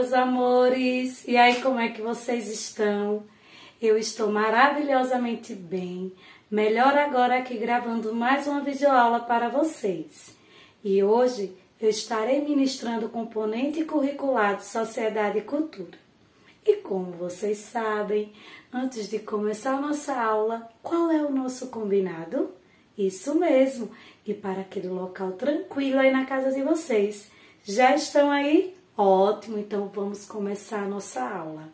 meus amores! E aí, como é que vocês estão? Eu estou maravilhosamente bem, melhor agora aqui gravando mais uma videoaula para vocês. E hoje eu estarei ministrando o componente curricular de Sociedade e Cultura. E como vocês sabem, antes de começar a nossa aula, qual é o nosso combinado? Isso mesmo, ir para aquele local tranquilo aí na casa de vocês. Já estão aí? Ótimo, então vamos começar a nossa aula.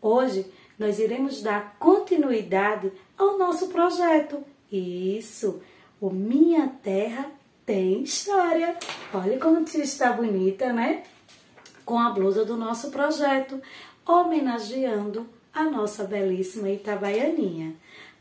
Hoje nós iremos dar continuidade ao nosso projeto. Isso, o Minha Terra Tem História. Olha como a tia está bonita, né? Com a blusa do nosso projeto, homenageando a nossa belíssima Itabaianinha,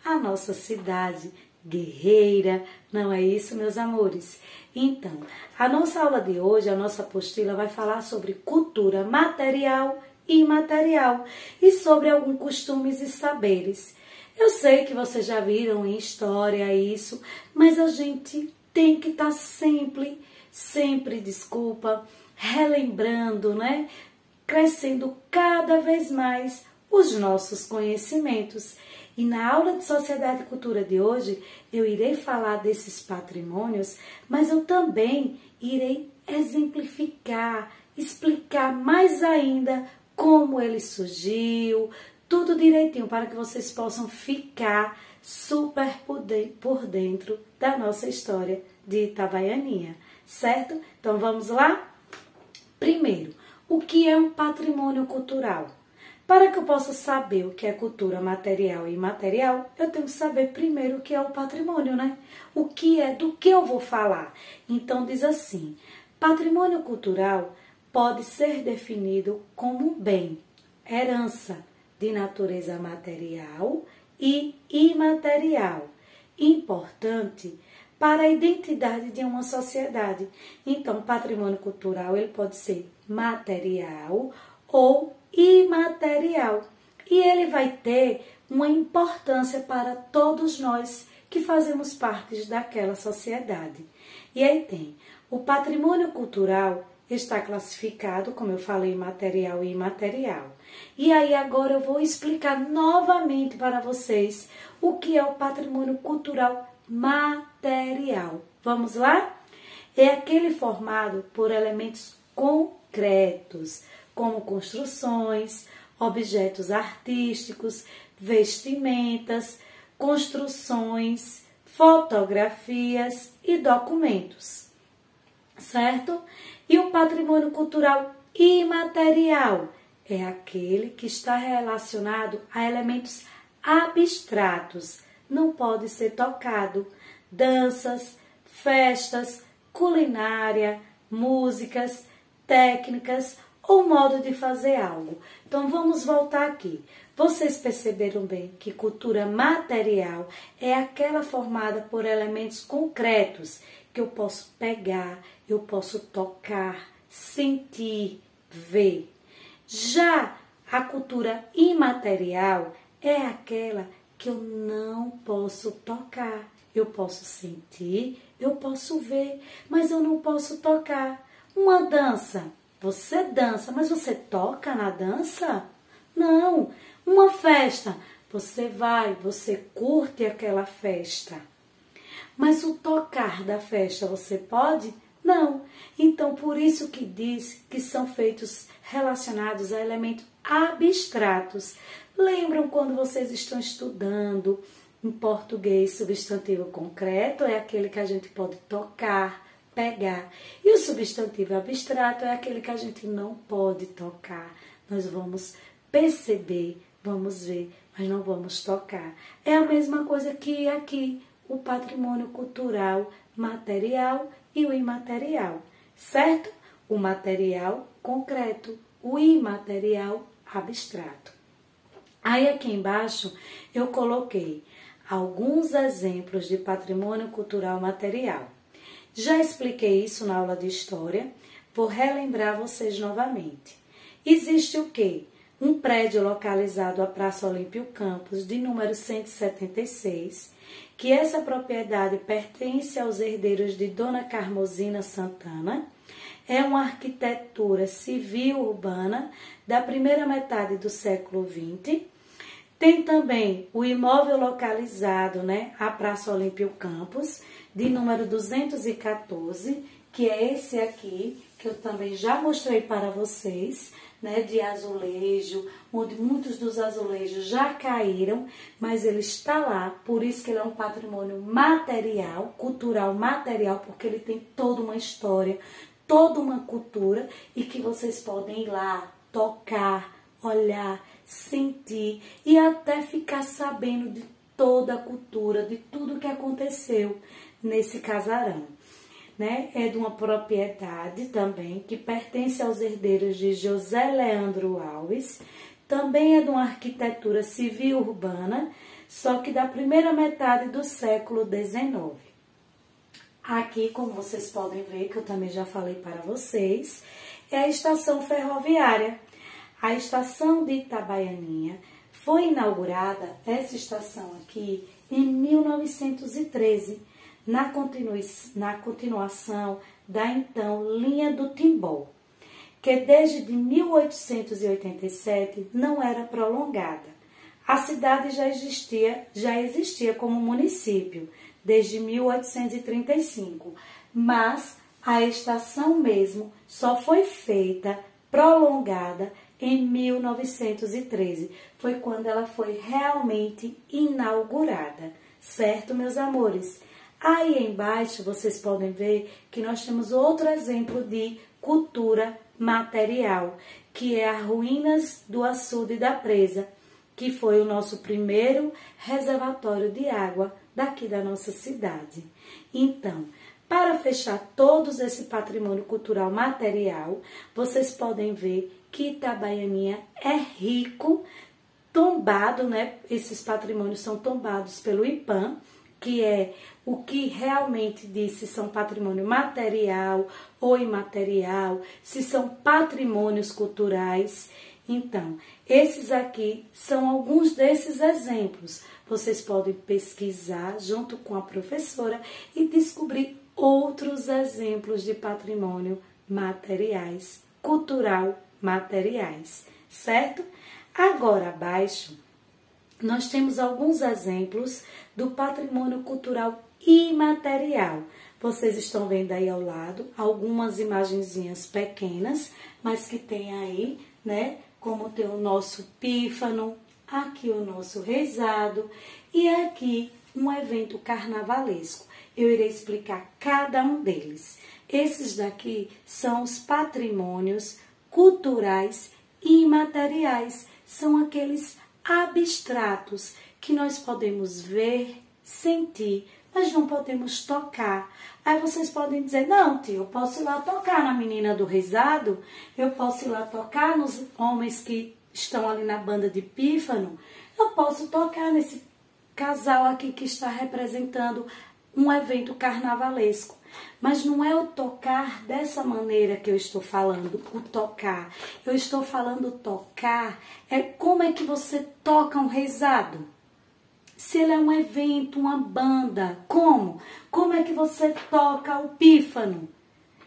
a nossa cidade guerreira, não é isso, meus amores? Então, a nossa aula de hoje, a nossa apostila vai falar sobre cultura material e imaterial e sobre alguns costumes e saberes. Eu sei que vocês já viram em história isso, mas a gente tem que estar sempre, relembrando, né? Crescendo cada vez mais os nossos conhecimentos. E na aula de Sociedade e Cultura de hoje, eu irei falar desses patrimônios, mas eu também irei exemplificar, explicar mais ainda como ele surgiu, tudo direitinho para que vocês possam ficar super por dentro da nossa história de Itabaianinha, certo? Então vamos lá? Primeiro, o que é um patrimônio cultural? Para que eu possa saber o que é cultura material e imaterial, eu tenho que saber primeiro o que é o patrimônio, né? O que é, do que eu vou falar. Então diz assim, patrimônio cultural pode ser definido como um bem, herança de natureza material e imaterial, importante para a identidade de uma sociedade. Então, patrimônio cultural ele pode ser material ou imaterial. E ele vai ter uma importância para todos nós que fazemos parte daquela sociedade. E aí tem, o patrimônio cultural está classificado, como eu falei, material e imaterial. E aí agora eu vou explicar novamente para vocês o que é o patrimônio cultural material. Vamos lá? É aquele formado por elementos concretos, como construções, objetos artísticos, vestimentas, construções, fotografias e documentos, certo? E o patrimônio cultural imaterial é aquele que está relacionado a elementos abstratos, não pode ser tocado, danças, festas, culinária, músicas, técnicas, ou modo de fazer algo. Então, vamos voltar aqui. Vocês perceberam bem que cultura material é aquela formada por elementos concretos que eu posso pegar, eu posso tocar, sentir, ver. Já a cultura imaterial é aquela que eu não posso tocar. Eu posso sentir, eu posso ver, mas eu não posso tocar. Uma dança. Você dança, mas você toca na dança? Não. Uma festa, você vai, você curte aquela festa. Mas o tocar da festa você pode? Não. Então, por isso que diz que são feitos relacionados a elementos abstratos. Lembram quando vocês estão estudando em português, substantivo concreto é aquele que a gente pode tocar, pegar. E o substantivo abstrato é aquele que a gente não pode tocar. Nós vamos perceber, vamos ver, mas não vamos tocar. É a mesma coisa que aqui, o patrimônio cultural material e o imaterial, certo? O material concreto, o imaterial abstrato. Aí aqui embaixo eu coloquei alguns exemplos de patrimônio cultural material. Já expliquei isso na aula de História, vou relembrar vocês novamente. Existe o quê? Um prédio localizado à Praça Olímpio Campos, de número 176, que essa propriedade pertence aos herdeiros de Dona Carmozina Santana. é uma arquitetura civil urbana da primeira metade do século XX. Tem também o imóvel localizado, né, a Praça Olímpio Campos, de número 214, que é esse aqui, que eu também já mostrei para vocês, né, de azulejo, onde muitos dos azulejos já caíram, mas ele está lá, por isso que ele é um patrimônio material, cultural material, porque ele tem toda uma história, toda uma cultura, e que vocês podem ir lá, tocar, olhar, sentir e até ficar sabendo de toda a cultura, de tudo que aconteceu nesse casarão. Né? É de uma propriedade também que pertence aos herdeiros de José Leandro Alves, também é de uma arquitetura civil urbana, só que da primeira metade do século XIX. Aqui, como vocês podem ver, que eu também já falei para vocês, é a estação ferroviária. A estação de Itabaianinha foi inaugurada, essa estação aqui, em 1913, na continuação da então linha do Timbó, que desde 1887 não era prolongada. A cidade já existia como município desde 1835, mas a estação mesmo só foi feita, prolongada, em 1913. Foi quando ela foi realmente inaugurada, certo, meus amores? Aí embaixo vocês podem ver que nós temos outro exemplo de cultura material, que é as ruínas do açude da Presa, que foi o nosso primeiro reservatório de água daqui da nossa cidade. Então, para fechar todos esse patrimônio cultural material, vocês podem ver que Itabaianinha é rico, tombado, né? Esses patrimônios são tombados pelo IPAM, que é o que realmente diz se são patrimônio material ou imaterial, se são patrimônios culturais. Então, esses aqui são alguns desses exemplos. Vocês podem pesquisar junto com a professora e descobrir outros exemplos de patrimônio materiais, cultural materiais, certo? Agora abaixo, nós temos alguns exemplos do patrimônio cultural imaterial. Vocês estão vendo aí ao lado algumas imagenzinhas pequenas, mas que tem aí, né? Como tem o nosso pífano, aqui o nosso rezado e aqui um evento carnavalesco. Eu irei explicar cada um deles. Esses daqui são os patrimônios culturais imateriais. São aqueles abstratos que nós podemos ver, sentir, mas não podemos tocar. Aí vocês podem dizer, não, tio, eu posso ir lá tocar na menina do rezado, eu posso ir lá tocar nos homens que estão ali na banda de pífano, eu posso tocar nesse casal aqui que está representando um evento carnavalesco. Mas não é o tocar dessa maneira que eu estou falando, o tocar. Eu estou falando tocar, é como é que você toca um rezado. Se ele é um evento, uma banda, como? Como é que você toca o pífano?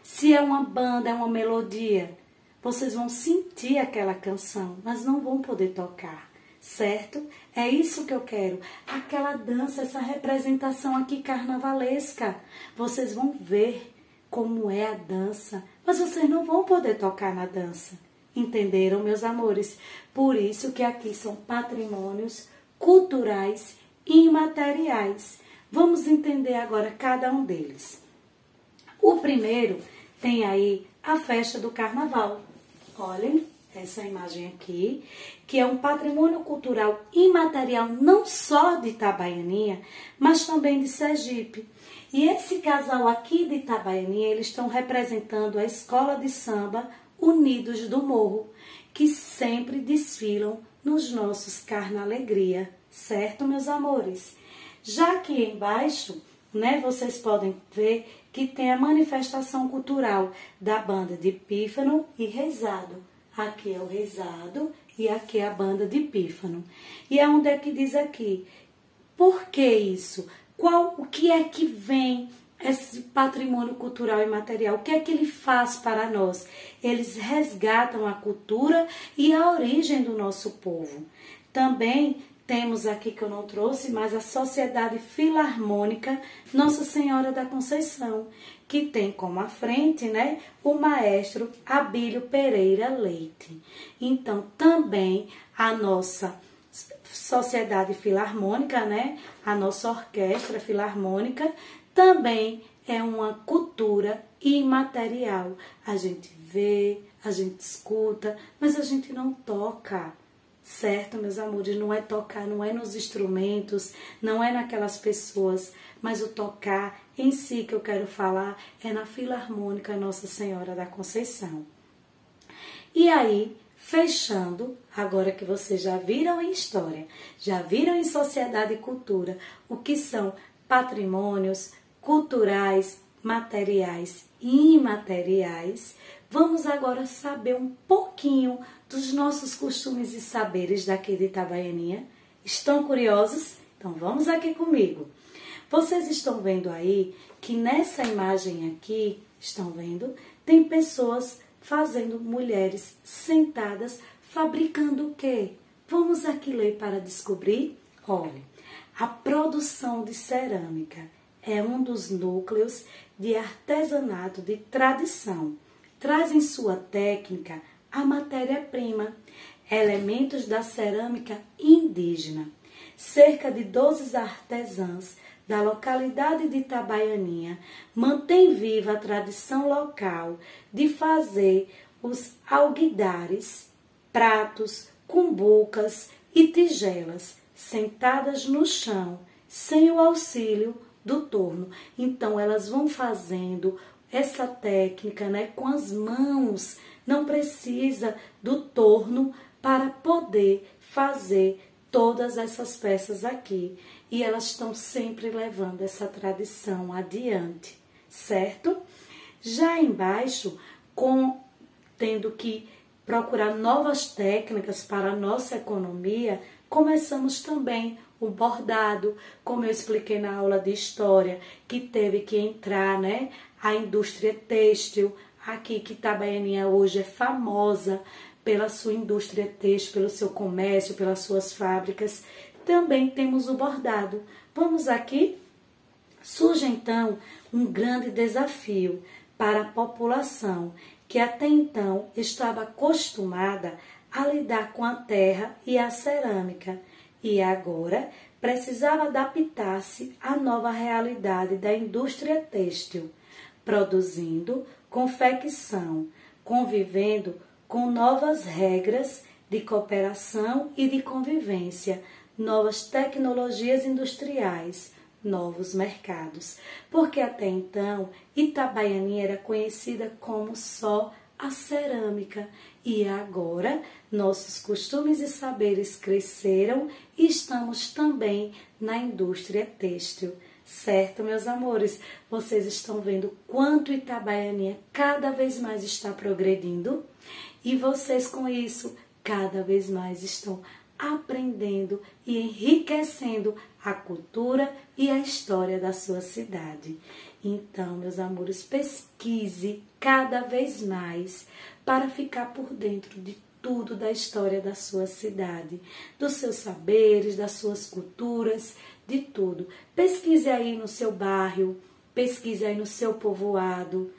Se é uma banda, é uma melodia, vocês vão sentir aquela canção, mas não vão poder tocar, certo? É isso que eu quero. Aquela dança, essa representação aqui carnavalesca. Vocês vão ver como é a dança, mas vocês não vão poder tocar na dança. Entenderam, meus amores? Por isso que aqui são patrimônios culturais imateriais. Vamos entender agora cada um deles. O primeiro tem aí a festa do carnaval. Olhem essa imagem aqui, que é um patrimônio cultural imaterial não só de Itabaianinha, mas também de Sergipe. E esse casal aqui de Itabaianinha, eles estão representando a escola de samba Unidos do Morro, que sempre desfilam nos nossos Carnalegria, certo, meus amores? Já aqui embaixo, né, vocês podem ver que tem a manifestação cultural da banda de pífano e rezado. Aqui é o rezado e aqui é a banda de pífano. E aonde é que diz aqui? Por que isso? O que é que vem esse patrimônio cultural e material, o que é que ele faz para nós? Eles resgatam a cultura e a origem do nosso povo. Também temos aqui, que eu não trouxe, mas a Sociedade Filarmônica Nossa Senhora da Conceição, que tem como à frente, né, o maestro Abílio Pereira Leite. Então, também a nossa Sociedade Filarmônica, né, a nossa Orquestra Filarmônica, também é uma cultura imaterial. A gente vê, a gente escuta, mas a gente não toca. Certo, meus amores? Não é tocar, não é nos instrumentos, não é naquelas pessoas, mas o tocar em si que eu quero falar é na Filarmônica Nossa Senhora da Conceição. E aí, fechando, agora que vocês já viram em história, já viram em sociedade e cultura, o que são patrimônios culturais, materiais e imateriais, vamos agora saber um pouquinho dos nossos costumes e saberes daqui de Itabaianinha. Estão curiosos? Então vamos aqui comigo. Vocês estão vendo aí que nessa imagem aqui, estão vendo? Tem pessoas fazendo, mulheres sentadas, fabricando o quê? Vamos aqui ler para descobrir? Olha, a produção de cerâmica é um dos núcleos de artesanato de tradição. Traz em sua técnica a matéria-prima, elementos da cerâmica indígena. Cerca de 12 artesãs da localidade de Itabaianinha mantém viva a tradição local de fazer os alguidares, pratos, cumbucas e tigelas, sentadas no chão, sem o auxílio do torno. Então, elas vão fazendo essa técnica, né, com as mãos, não precisa do torno para poder fazer todas essas peças aqui. E elas estão sempre levando essa tradição adiante, certo? Já embaixo, tendo que procurar novas técnicas para a nossa economia, começamos também o bordado, como eu expliquei na aula de história, que teve que entrar, né, a indústria têxtil, aqui que Itabaianinha hoje é famosa pela sua indústria têxtil, pelo seu comércio, pelas suas fábricas. Também temos o bordado. Vamos aqui? Surge então um grande desafio para a população, que até então estava acostumada a lidar com a terra e a cerâmica, e agora precisava adaptar-se à nova realidade da indústria têxtil, produzindo confecção, convivendo com novas regras de cooperação e de convivência, novas tecnologias industriais, novos mercados. Porque até então Itabaianinha era conhecida como só a cerâmica, e agora nossos costumes e saberes cresceram e estamos também na indústria têxtil. Certo, meus amores? Vocês estão vendo quanto Itabaianinha cada vez mais está progredindo? E vocês com isso cada vez mais estão aprendendo e enriquecendo a cultura e a história da sua cidade. Então, meus amores, pesquise cada vez mais para ficar por dentro de tudo da história da sua cidade, dos seus saberes, das suas culturas, de tudo. Pesquise aí no seu bairro, pesquise aí no seu povoado.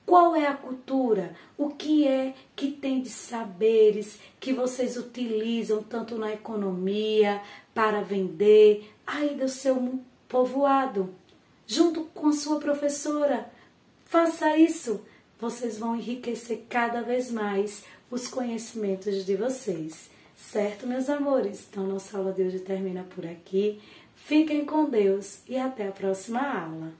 Qual é a cultura? O que é que tem de saberes que vocês utilizam tanto na economia, para vender, aí do seu povoado? Junto com a sua professora, faça isso. Vocês vão enriquecer cada vez mais os conhecimentos de vocês. Certo, meus amores? Então, nossa aula de hoje termina por aqui. Fiquem com Deus e até a próxima aula.